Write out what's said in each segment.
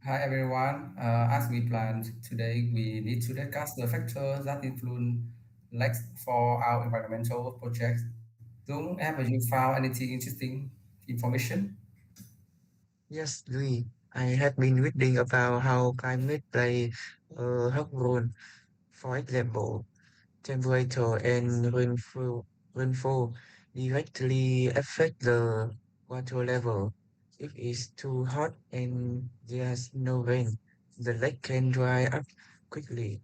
Hi everyone. As we planned today, we need to discuss the factors that influence lakes for our environmental projects. Don't have you found anything interesting information? Yes, Louis, I have been reading about how climate plays a hug role. For example, temperature and rainfall directly affect the water level. If it's too hot and there's no rain, the lake can dry up quickly.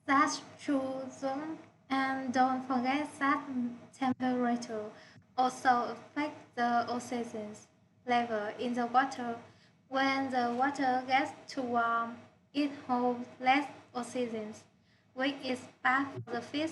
That's true, Zoom. And don't forget that temperature also affects the oxygen level in the water. When the water gets too warm, it holds less oxygen, which is bad for the fish.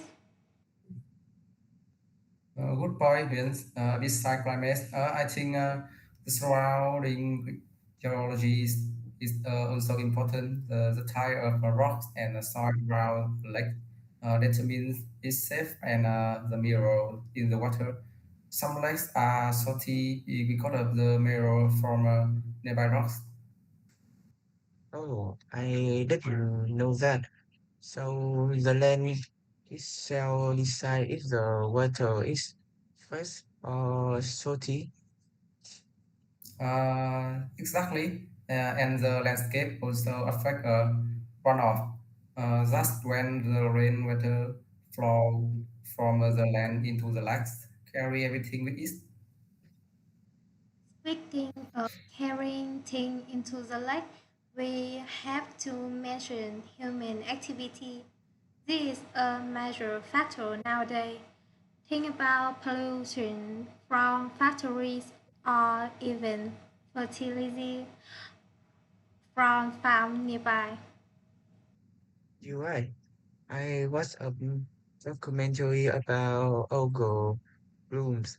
Good point, Vince. Besides climate, I think the surrounding geology is also important. The type of rocks and the soil around the lake determines its safe and the mineral in the water. Some lakes are salty because of the mineral from nearby rocks. Oh, I didn't know that. So the land itself decide if the water is fresh or salty. Exactly, and the landscape also affect runoff. That's when the rainwater flow from the land into the lakes, carry everything with it. Speaking of carrying things into the lake, we have to mention human activity. This is a major factor nowadays. Think about pollution from factories or even fertility from farms nearby. You're right. I watched a documentary about algal blooms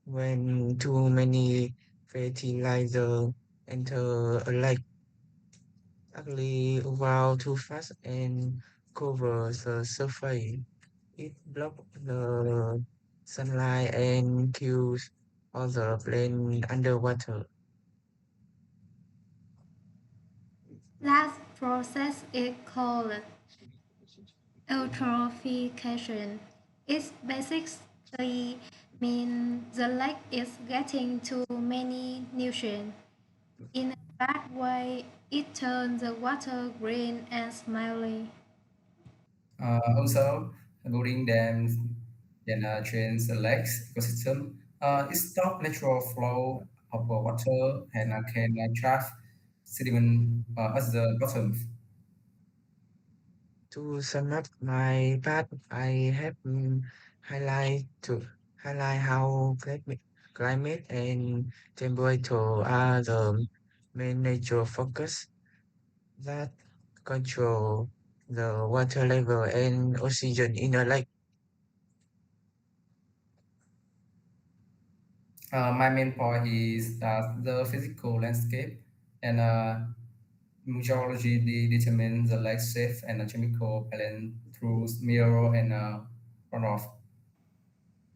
when too many fertilizer enter a lake, actually evolve too fast and cover the surface. It blocks the sunlight and kills all the plant underwater. That process is called eutrophication. It basically means the lake is getting too many nutrients. In a bad way, it turns the water green and smelly. Also, building dams can change the lakes ecosystem. It stops natural flow of water and can trap sediment at the bottom. To sum up my part, I have highlight how climate and temperature are the main nature focus that control the water level and oxygen in a lake. My main point is that the physical landscape and meteorology determine the lake shape and the chemical balance through mirror and runoff.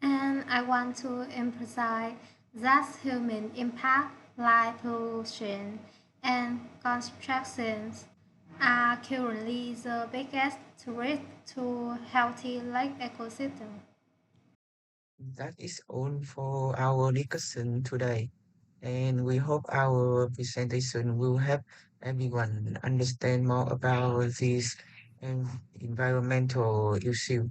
And I want to emphasize that human impact, like pollution and constructions, are currently the biggest threat to healthy lake ecosystem. That is all for our discussion today, and we hope our presentation will help everyone understand more about this environmental issue.